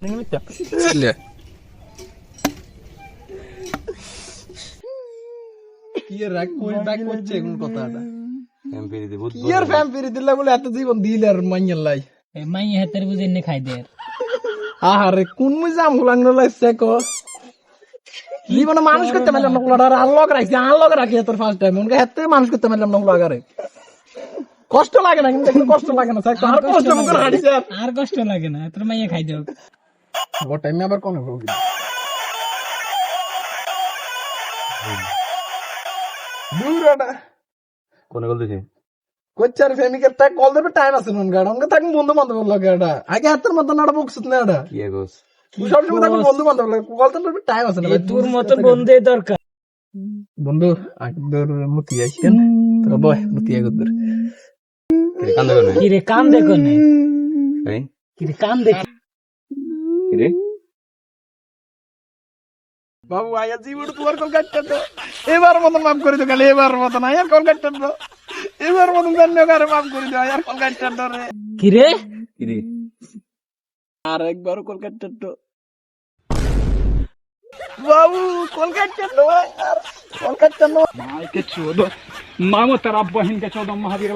Silja. মাইয়া হাতের বুঝে এনে খাই দে আরে কোন মুজাম গুলাঙ্গ লাগছে কো জীবনে মানুষ করতে পারলাম না গুলার আনলক রাখছি আনলক রাখি তোর ফার্স্ট টাইম উনকে হাতে মানুষ করতে পারলাম না গুলাগারে কষ্ট লাগে না কিন্তু কষ্ট লাগে না স্যার আর কষ্ট মন করে হাঁটি স্যার আর কষ্ট লাগে না তোর মাইয়া খাই দেও ও টাইমে আবার কোন হবে বুড়াটা কোনে কল দিছে? কোচ্চার ফেমিকের টাক কল দেবে টাইম আছে নন গাড় অঙ্গে থাকুন বন্ধু বান্ধব লাগাটা আগে হাতের মত নাড়া বকছিস না এটা কি এগোস? তুই সব সময় থাকুন বন্ধু বান্ধব লাগে কল দেবে টাইম আছে না তোর মতো বন্ধুই দরকার বন্ধু আকদর মতি আইছেন তোর বয় মতি আকদর কিরে কান্দে কোনে? কিরে কাম দেখো নে এই কিরে কাম দেখ কিরে বাবু আয়া জীবন তোমার কল কাটতে তো এবার মতন মাফ করে দাও খালি এবার মতন আয়ার কল কাটতে তো এবার মতন জানলে কারে মাফ করে দাও আয়ার কল কাটতে তো রে কিরে কিরে আর একবার কল কাটতে তো বাবু কল কাটতে তো আর কল কাটতে তো माय के चौदह मामो तेरा बहन के 14 महावीर